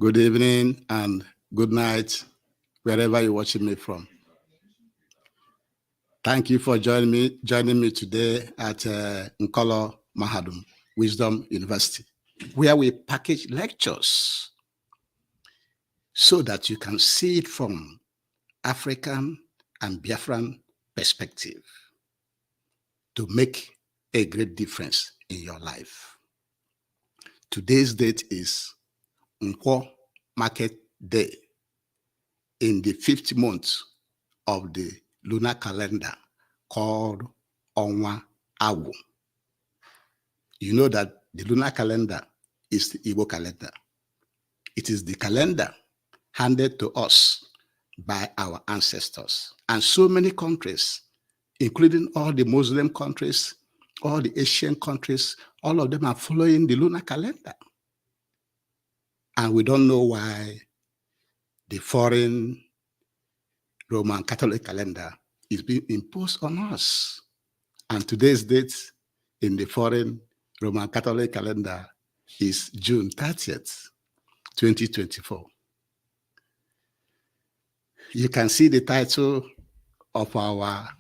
Good evening and good night, wherever you're watching me from. Thank you for joining me today at Nkolo Mahadum Wisdom University, where we package lectures so that you can see it from African and Biafran perspective to make a great difference in your life. Today's date is Nkwo Market Day in the 5th month of the lunar calendar called Onwa Awu. You know that the lunar calendar is the Igbo calendar. It is the calendar handed to us by our ancestors. And so many countries, including all the Muslim countries, all the Asian countries, all of them are following the lunar calendar. And we don't know why the foreign Roman Catholic calendar is being imposed on us. And today's date in the foreign Roman Catholic calendar is June 30th, 2024. You can see the title of our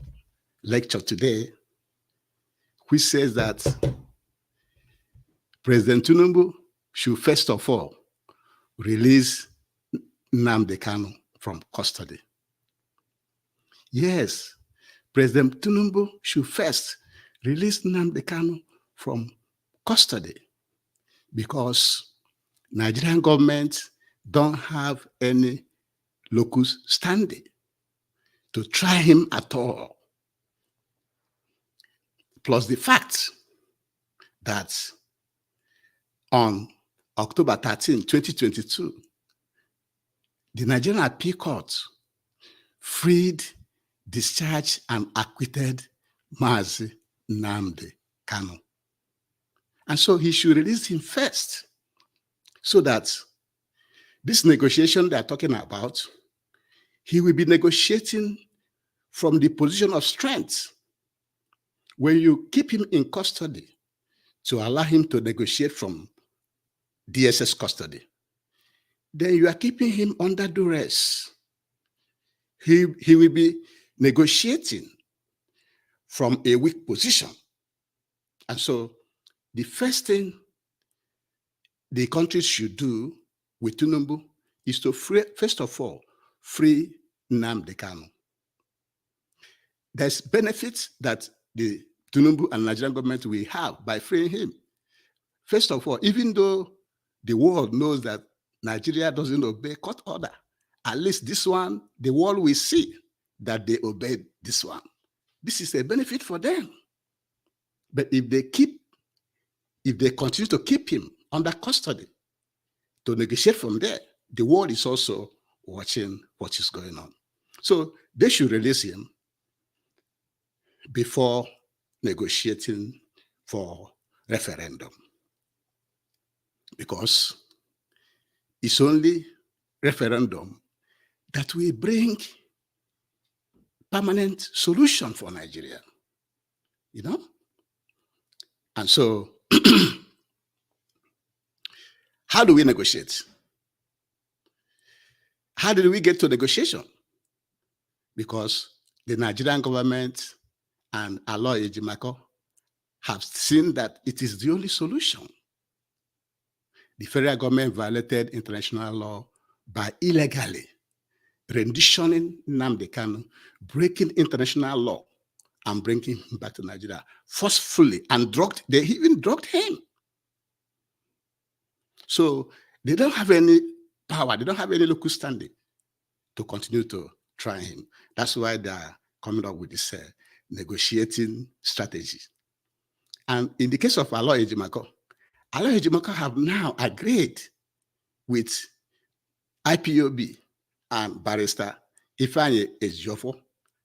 lecture today, which says that President Tinubu should first of all release Nnamdi Kanu from custody. Yes, President Tinubu should first release Nnamdi Kanu from custody because Nigerian government don't have any locus standi to try him at all. Plus the fact that on October 13, 2022, the Nigerian Appeal Court freed, discharged, and acquitted Mazi Nnamdi Kanu. And so he should release him first so that this negotiation they're talking about, he will be negotiating from the position of strength. When you keep him in custody to allow him to negotiate from DSS custody, then you are keeping him under duress. He will be negotiating from a weak position. And so the first thing the country should do with Tinubu is to first of all, free Nnamdi Kanu. There's benefits that the Tinubu and Nigerian government will have by freeing him. First of all, even though the world knows that Nigeria doesn't obey court order, at least this one, the world will see that they obeyed this one. This is a benefit for them. But if they continue to keep him under custody to negotiate from there, the world is also watching what is going on. So they should release him before negotiating for referendum. Because it's only referendum that will bring permanent solution for Nigeria, you know? And so, how do we negotiate? How did we get to negotiation? Because the Nigerian government and Alo Ejimako have seen that it is the only solution. The federal government violated international law by illegally renditioning Nnamdi Kanu, breaking international law, and bringing him back to Nigeria forcefully, and they even drugged him. So they don't have any power, they don't have any local standing to continue to try him. That's why they are coming up with this negotiating strategy. And in the case of Alo Ejimako have now agreed with IPOB and Barrister Ifeanyi Ejiofor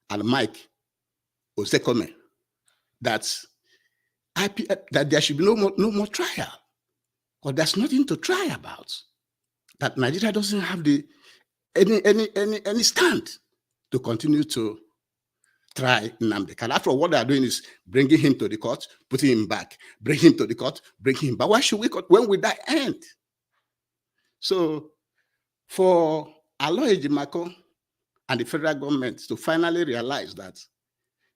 and Mike Osekome that there should be no more trial, because there's nothing to try about. That Nigeria doesn't have any stand to continue to try Nnamdi Kanu. After all, what they are doing is bringing him to the court, putting him back, bring him to the court, bring him back. Why should we? When will that end? So For Aloy Ejimako and the federal government to finally realize that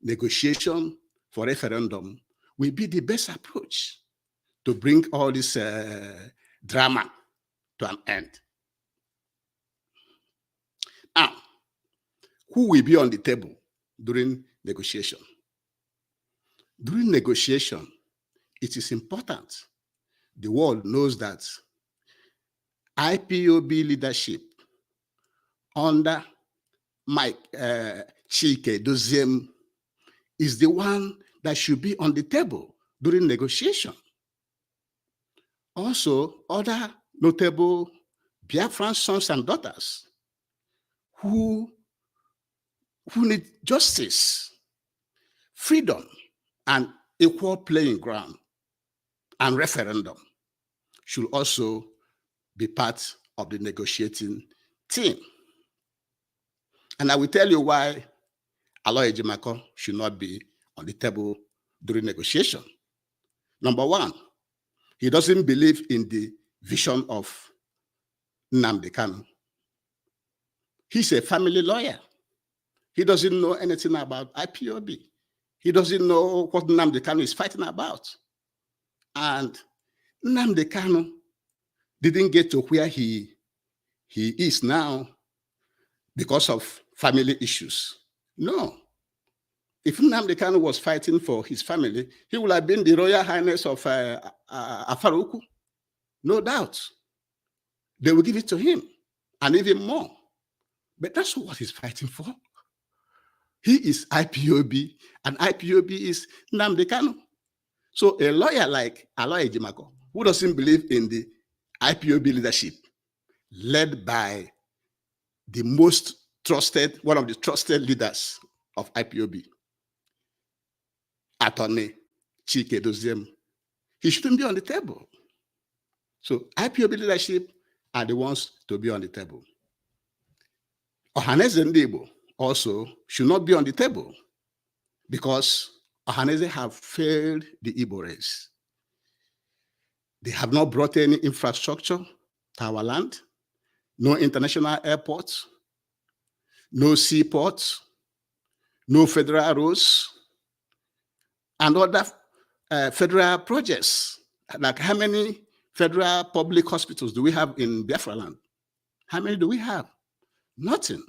negotiation for referendum will be the best approach to bring all this drama to an end. Now, who will be on the table during negotiation? During negotiation, it is important the world knows that IPOB leadership under Mike Chike Doziem is the one that should be on the table during negotiation. Also, other notable Biafran sons and daughters who need justice, freedom, and equal playing ground and referendum should also be part of the negotiating team. And I will tell you why Aloy Ejimako should not be on the table during negotiation. Number one, he doesn't believe in the vision of Nnamdi Kanu. He's a family lawyer. He doesn't know anything about IPOB. He doesn't know what Nnamdi Kanu is fighting about. And Nnamdi Kanu didn't get to where he is now because of family issues. No. If Nnamdi Kanu was fighting for his family, he would have been the Royal Highness of Afaruku. No doubt. They will give it to him, and even more. But that's what he's fighting for. He is IPOB, and IPOB is Nnamdi Kanu. So a lawyer like Aloy Ejimako, who doesn't believe in the IPOB leadership, led by the most trusted, one of the trusted leaders of IPOB, Attorney Chike Doziem, he shouldn't be on the table. So IPOB leadership are the ones to be on the table. Ohaneze Ndigbo also should not be on the table because Ohaneze have failed the Igbo race. They have not brought any infrastructure to our land, no international airports, no seaports, no federal roads, and other federal projects. Like how many federal public hospitals do we have in Biafra land? How many do we have? Nothing.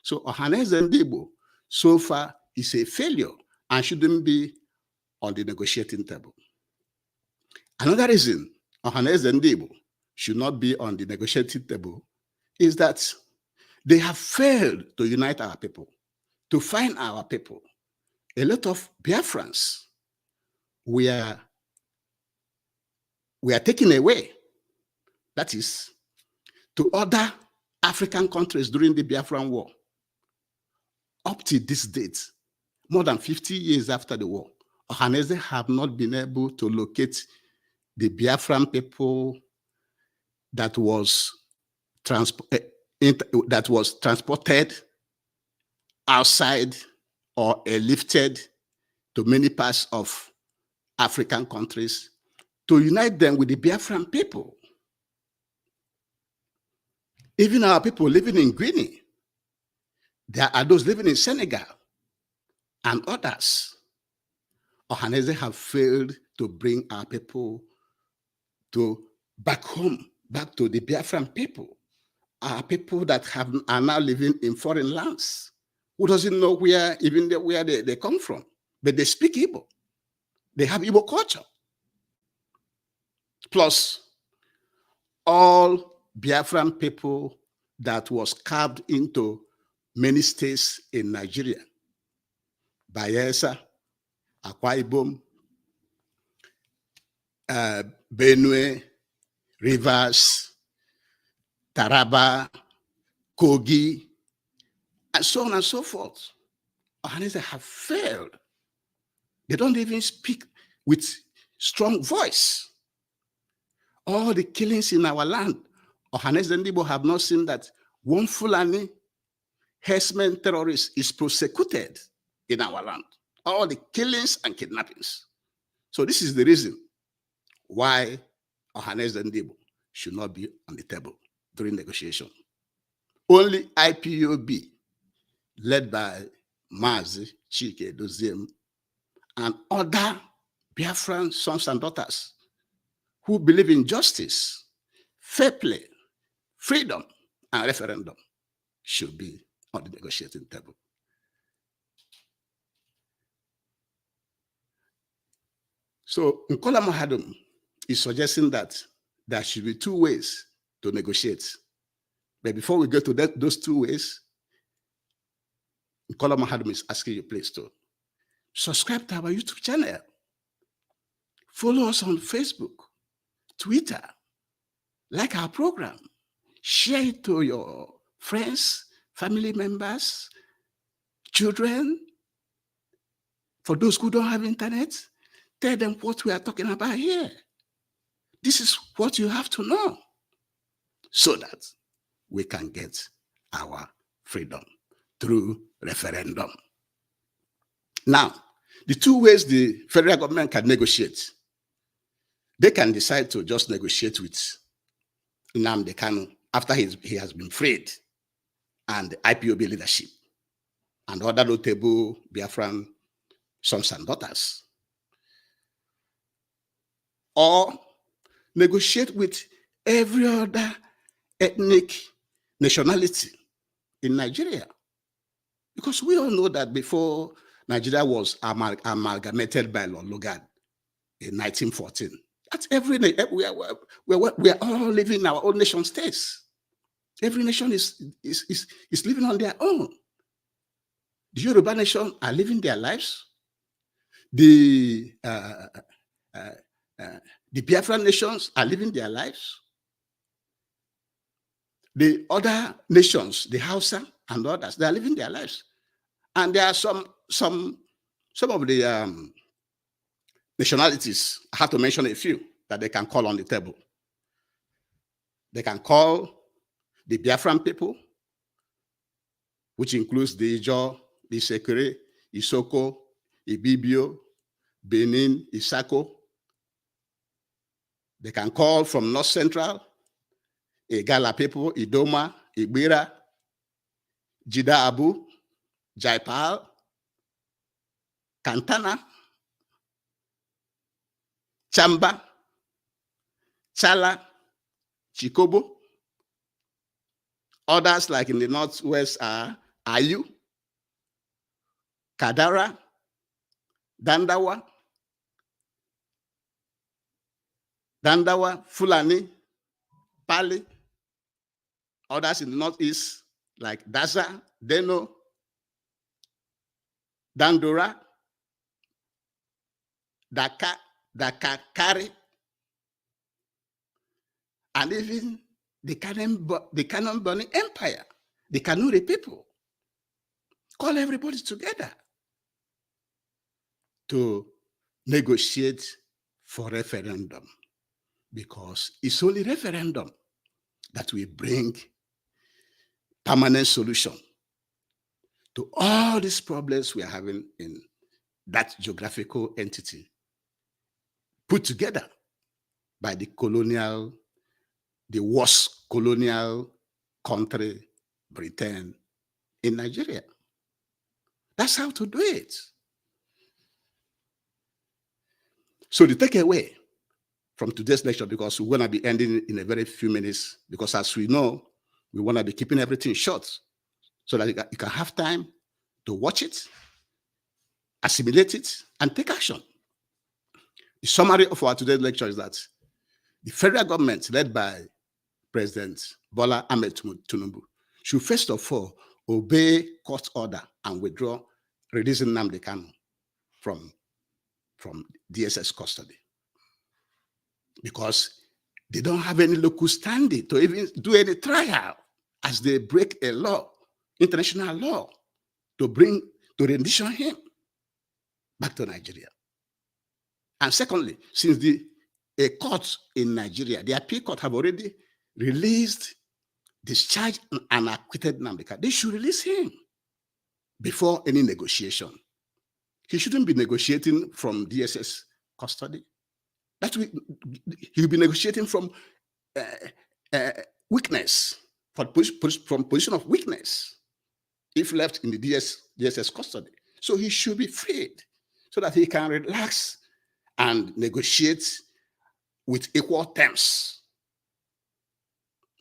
So Ohaneze Ndigbo so far is a failure and shouldn't be on the negotiating table. Another reason Ohaneze Ndigbo should not be on the negotiating table is that they have failed to unite our people, to find our people. A lot of Biafrans we are taken away. That is, to other African countries during the Biafran War. Up to this date, more than 50 years after the war, Ohaneze have not been able to locate the Biafran people that was transported outside or airlifted to many parts of African countries to unite them with the Biafran people. Even our people living in Guinea, there are those living in Senegal and others. Ohaneze have failed to bring our people back home, back to the Biafran people. Our people that are now living in foreign lands, who doesn't know where they come from, but they speak Igbo. They have Igbo culture. Plus, all Biafran people that was carved into many states in Nigeria, Bayelsa, Akwa Ibom, Benue, Rivers, Taraba, Kogi, and so on and so forth. Ohaneze have failed. They don't even speak with strong voice. All the killings in our land, Ohaneze Ndigbo have not seen that one Fulani herdsman terrorist is prosecuted in our land. All the killings and kidnappings. So this is the reason why Ohaneze Ndigbo should not be on the table during negotiation. Only IPOB, led by Mazi Nnamdi and other Biafran sons and daughters who believe in justice, fair play, freedom, and referendum should be on the negotiating table. So Nkola Mahadum is suggesting that there should be two ways to negotiate. But before we go to those two ways, Nkola Mahadum is asking you please to subscribe to our YouTube channel. Follow us on Facebook, Twitter, like our program, share it to your friends, family members, children. For those who don't have internet, tell them what we are talking about here. This is what you have to know so that we can get our freedom through referendum. Now, the two ways the federal government can negotiate, they can decide to just negotiate with Nnamdi Kanu after he has been freed, and the IPOB leadership and other notable Biafran sons and daughters, or negotiate with every other ethnic nationality in Nigeria. Because we all know that before Nigeria was amalgamated by Lord Lugard in 1914, that's we are all living in our own nation states. Every nation is living on their own. The Yoruba nation are living their lives. The Biafran nations are living their lives. The other nations, the Hausa and others, they are living their lives. And there are some of the nationalities, I have to mention a few that they can call on the table. They can call the Biafran people, which includes the Ijaw, the Sekere, Isoko, Ibibio, Benin, Isako. They can call from North Central, Igala people, Idoma, Igbira, Jida Abu, Jaipal, Kantana, Chamba, Chala, Chikobo. Others like in the Northwest are Ayu, Kadara, Dandawa, Fulani, Pali. Others in the Northeast like Daza, Deno, Dandora, Dakakari, and even the Canaan-Burning Empire, the Kanuri people. Call everybody together to negotiate for referendum, because it's only referendum that will bring permanent solution to all these problems we are having in that geographical entity put together by the worst colonial country, Britain, in Nigeria. That's how to do it. So the takeaway from today's lecture, because we're going to be ending in a very few minutes, because as we know, we want to be keeping everything short so that you can have time to watch it, assimilate it, and take action. The summary of our today's lecture is that the federal government, led by President Bola Ahmed Tinubu, should first of all obey court order and withdraw releasing Nnamdi Kanu from DSS custody, because they don't have any local standing to even do any trial as they break a law, international law, to rendition him back to Nigeria. And secondly, since a court in Nigeria, the appeal court, have already released, discharged, and acquitted Nnamdi Kanu, they should release him before any negotiation. He shouldn't be negotiating from DSS custody. He'll be negotiating from weakness. from position of weakness if left in the DSS custody. So he should be freed so that he can relax and negotiate with equal terms.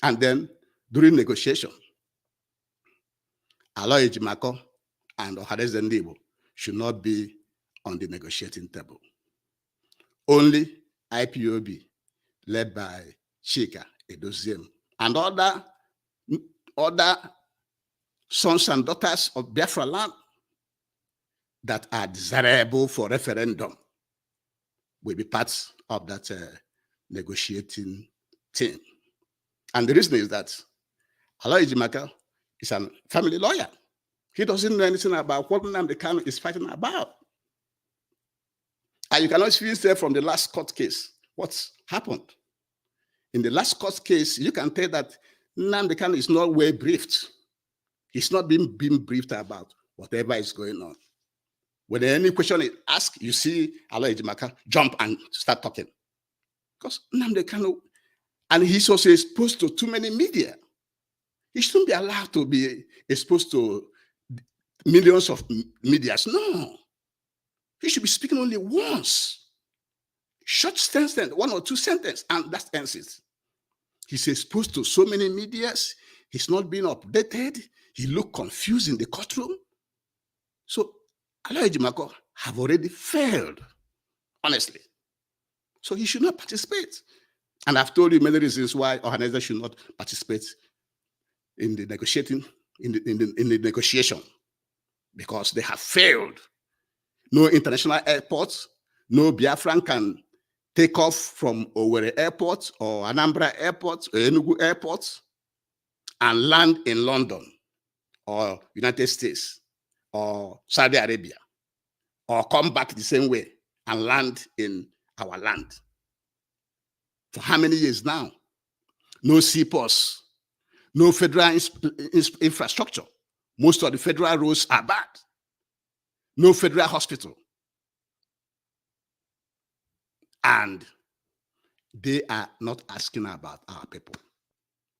And then during negotiation, Aloy Ejimako and Ohanaeze Ndigbo should not be on the negotiating table. Only IPOB, led by Chika Edoziem, and other sons and daughters of Biafra land that are desirable for referendum will be part of that negotiating team. And the reason is that Aloy Ejimaka is a family lawyer. He doesn't know anything about what Nnamdi Kanu is fighting about. And you cannot even say from the last court case what's happened. In the last court case, you can tell that Nnamdi Kanu is not well briefed. He's not being briefed about whatever is going on. When any question is asked, you see Aloy Ejimaka jump and start talking. Because Nnamdi Kanu, and he's also exposed to too many media. He shouldn't be allowed to be exposed to millions of medias. No. He should be speaking only once. Short sentence, 1 or 2 sentences, and that ends it. He's exposed to so many medias. He's not being updated. He looked confused in the courtroom. So Aloy Ejimaka have already failed, honestly. So he should not participate. And I've told you many reasons why Ohanaeze should not participate in the negotiation, because they have failed. No international airports, no Biafran can take off from Owerri Airport or Anambra Airport or Enugu Airport and land in London or United States or Saudi Arabia, or come back the same way and land in our land. For how many years now? No seaports, no federal infrastructure. Most of the federal roads are bad. No federal hospital. And they are not asking about our people.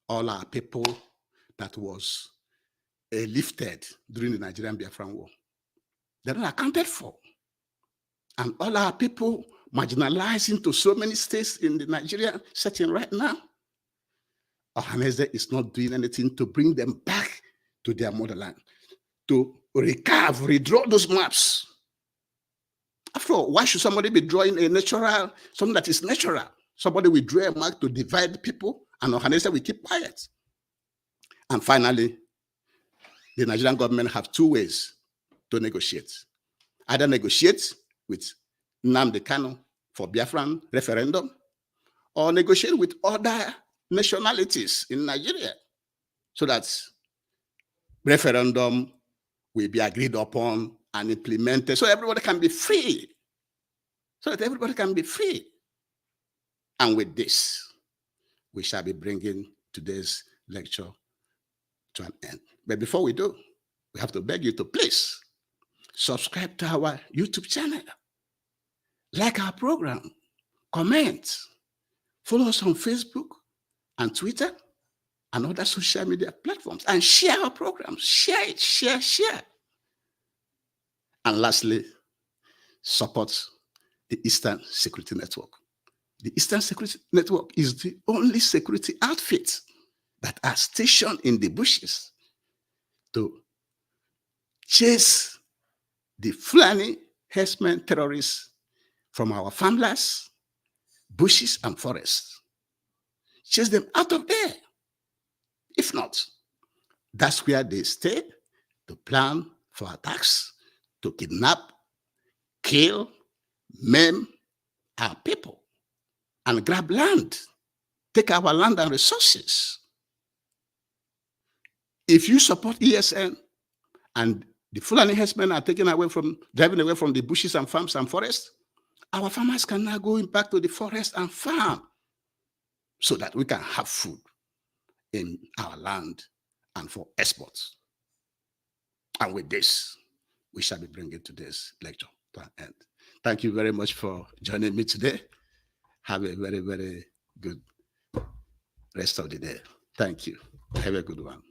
All our people that was lifted during the Nigerian Biafran War, they're not accounted for. And all our people marginalized into so many states in the Nigerian setting right now, Ohanaeze is not doing anything to bring them back to their motherland, to redraw those maps. After all, why should somebody be drawing something that is natural? Somebody will draw a map to divide people, and Ohanaeze will keep quiet. And finally, the Nigerian government have 2 ways to negotiate. Either negotiate with Nnamdi Kanu for Biafran referendum, or negotiate with other nationalities in Nigeria so that referendum will be agreed upon and implemented so everybody can be free. So that everybody can be free. And with this, we shall be bringing today's lecture to an end. But before we do, we have to beg you to please subscribe to our YouTube channel, like our program, comment, follow us on Facebook and Twitter and other social media platforms, and share our programs. Share it, share. And lastly, support the Eastern Security Network. The Eastern Security Network is the only security outfit that are stationed in the bushes to chase the Fulani herdsmen terrorists from our farmlands, bushes, and forests. Chase them out of there. If not, that's where they stay to plan for attacks, to kidnap, kill, maim our people, and grab land, take our land and resources. If you support ESN and the Fulani herdsmen are driving away from the bushes and farms and forests, our farmers can now go back to the forest and farm so that we can have food in our land and for exports. And with this, we shall be bringing today's lecture to an end. Thank you very much for joining me today. Have a very, very good rest of the day. Thank you. Have a good one.